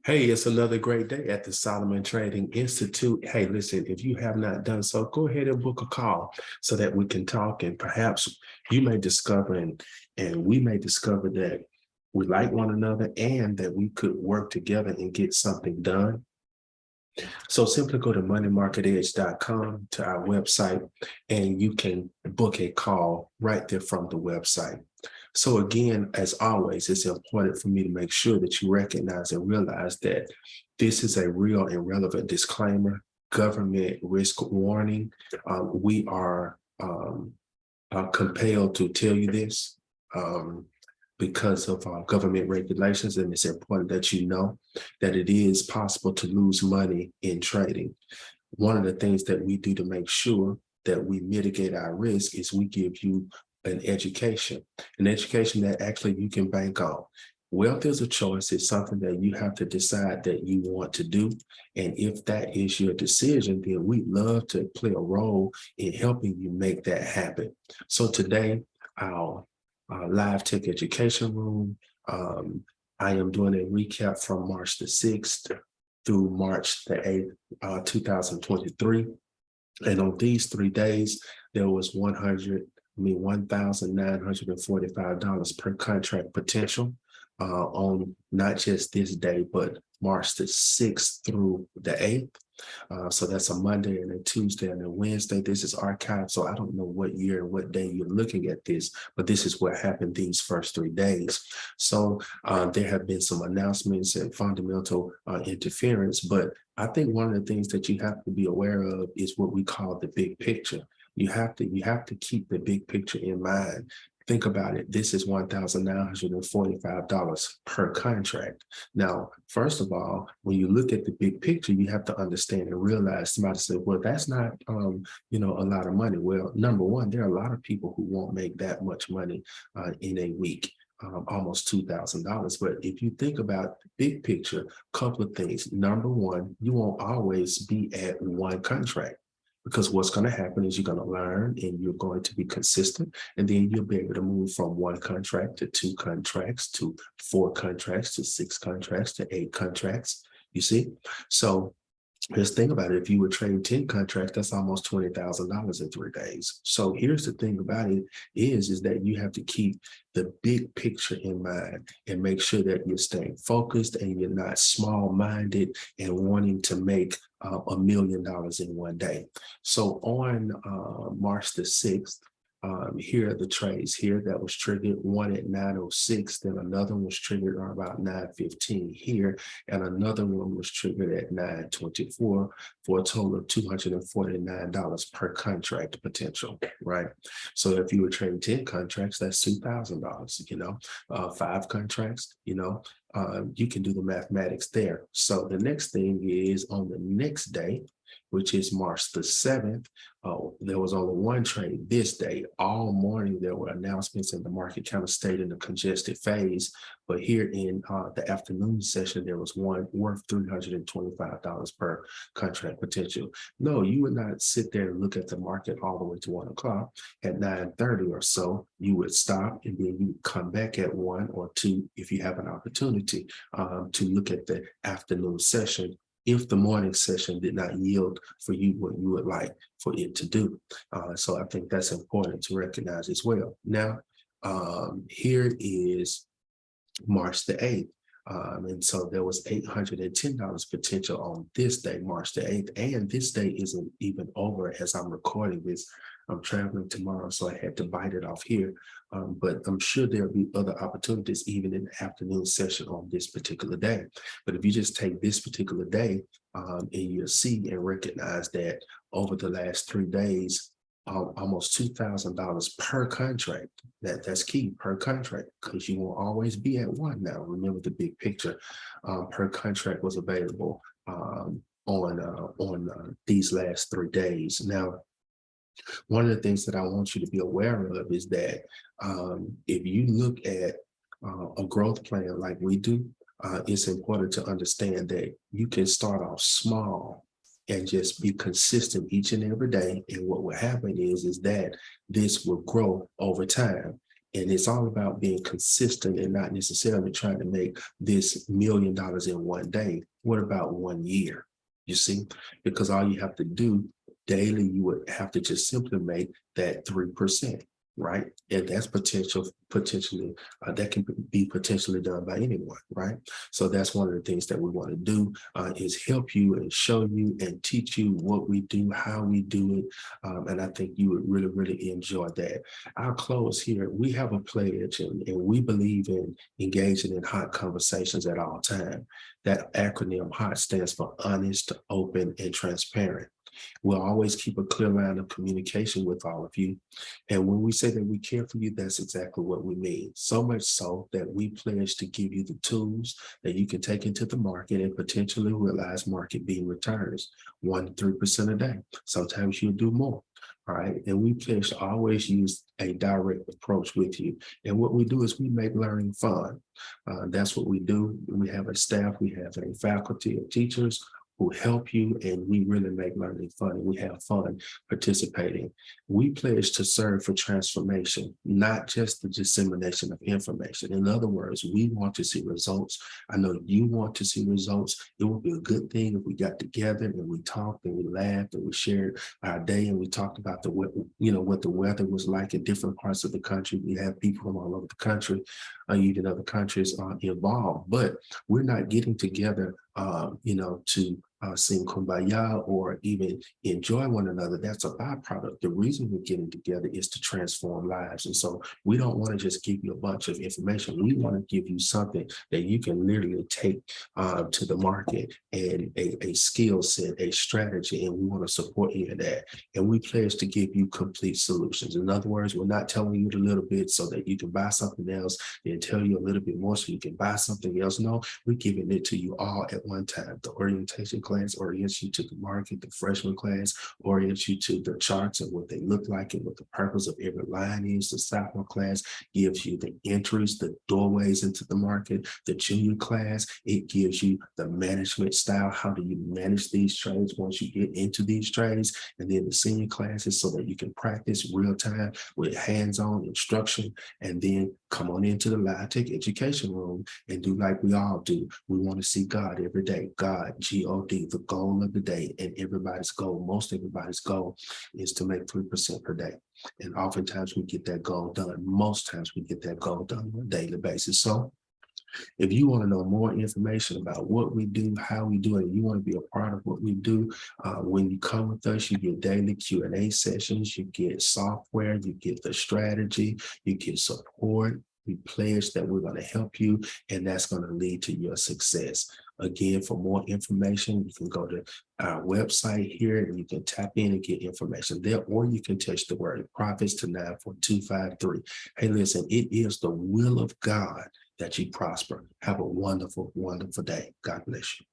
Hey, it's another great day at the Solomon Trading Institute. Hey, listen, if you have not done so, go ahead and book a call so that we can talk and perhaps you may discover and we may discover that we like one another and that we could work together and get something done. So simply go to moneymarketedge.com to our website and you can book a call right there from the website. So again, as always, it's important for me to make sure that you recognize and realize that this is a real and relevant disclaimer, government risk warning. We are compelled to tell you this. Because of government regulations, and it's important that you know that it is possible to lose money in trading. One of the things that we do to make sure that we mitigate our risk is we give you an education that actually you can bank on. Wealth is a choice. It's something that you have to decide that you want to do. And if that is your decision, then we love to play a role in helping you make that happen. So today, our live tech education room. I am doing a recap from March the 6th through March the 8th, 2023. And on these 3 days, there was $1,945 per contract potential on not just this day, but March the 6th through the 8th. So that's a Monday and a Tuesday and a Wednesday. This is archived. So I don't know what year and what day you're looking at this, but this is what happened these first 3 days. So there have been some announcements and fundamental interference, but I think one of the things that you have to be aware of is what we call the big picture. You have to keep the big picture in mind. Think about it. This is $1,945 per contract. Now, first of all, when you look at the big picture, you have to understand and realize. Somebody said, well, that's not, a lot of money. Well, number one, there are a lot of people who won't make that much money in a week. Almost $2,000. But if you think about the big picture, a couple of things. Number one, you won't always be at one contract, because what's going to happen is you're going to learn and you're going to be consistent, and then you'll be able to move from one contract to 2 contracts to 4 contracts to 6 contracts to 8 contracts. You see? So just think about it. If you were trading 10 contracts, that's almost $20,000 in 3 days. So here's the thing about it is that you have to keep the big picture in mind and make sure that you're staying focused and you're not small-minded and wanting to make $1 million in one day. So on March the 6th, here are the trades here that was triggered. One at 9:06, then another one was triggered at about 9:15 here, and another one was triggered at 9:24 for a total of $249 per contract potential, right? So if you were trading 10 contracts, that's $2,000, 5 contracts, you can do the mathematics there. So the next thing is on the next day, which is March the 7th. There was only one trade this day. All morning, there were announcements and the market kind of stayed in a congested phase. But here in the afternoon session, there was one worth $325 per contract potential. No, you would not sit there and look at the market all the way to 1 o'clock. At 9:30 or so, you would stop and then you would come back at 1 or 2 if you have an opportunity to look at the afternoon session, if the morning session did not yield for you what you would like for it to do. So I think that's important to recognize as well. Now, here is March the 8th. And so there was $810 potential on this day, March the 8th. And this day isn't even over as I'm recording this. I'm traveling tomorrow, so I had to bite it off here. But I'm sure there'll be other opportunities even in the afternoon session on this particular day. But if you just take this particular day and you'll see and recognize that over the last 3 days, almost $2,000 per contract. That's key, per contract, because you won't always be at one. Now, remember the big picture. Per contract was available on these last 3 days. Now, one of the things that I want you to be aware of is that if you look at a growth plan like we do, it's important to understand that you can start off small and just be consistent each and every day. And what will happen is that this will grow over time. And it's all about being consistent and not necessarily trying to make this $1 million in one day. What about 1 year? You see, because all you have to do daily, you would have to just simply make that 3%, right? And that's potentially that can be potentially done by anyone, right? So that's one of the things that we want to do is help you and show you and teach you what we do, how we do it. And I think you would really, really enjoy that. I'll close here. We have a pledge and we believe in engaging in hot conversations at all time. That acronym HOT stands for honest, open, and transparent. We'll always keep a clear line of communication with all of you. And when we say that we care for you, that's exactly what we mean. So much so that we pledge to give you the tools that you can take into the market and potentially realize market being returns 1 to 3% a day. Sometimes you'll do more. All right. And we pledge to always use a direct approach with you. And what we do is we make learning fun. That's what we do. We have a staff, we have a faculty of teachers who help you, and we really make learning fun and we have fun participating. We pledge to serve for transformation, not just the dissemination of information. In other words, we want to see results. I know you want to see results. It would be a good thing if we got together and we talked and we laughed and we shared our day and we talked about what the weather was like in different parts of the country. We have people from all over the country, even other countries involved, but we're not getting together to sing kumbaya or even enjoy one another. That's a byproduct. The reason we're getting together is to transform lives. And so we don't want to just give you a bunch of information. We want to give you something that you can literally take to the market and a skill set, a strategy, and we want to support you in that. And we pledge to give you complete solutions. In other words, we're not telling you a little bit so that you can buy something else, and tell you a little bit more so you can buy something else. No, we're giving it to you all at one time. The orientation class orients you to the market. The freshman class orients you to the charts and what they look like and what the purpose of every line is. The sophomore class gives you the entries, the doorways into the market. The junior class, it gives you the management style. How do you manage these trades once you get into these trades? And then the senior classes so that you can practice real time with hands-on instruction, and then come on into the Live Tech Education Room and do like we all do. We want to see God every day. God, G-O-D, the goal of the day, and everybody's goal, most everybody's goal is to make 3% per day. And oftentimes we get that goal done. Most times we get that goal done on a daily basis. So if you want to know more information about what we do, how we do it, and you want to be a part of what we do, when you come with us, you get daily Q&A sessions, you get software, you get the strategy, you get support. We pledge that we're going to help you, and that's going to lead to your success. Again, for more information, you can go to our website here and you can tap in and get information there, or you can text the word profits to 94253. Hey, listen, it is the will of God that you prosper. Have a wonderful, wonderful day. God bless you.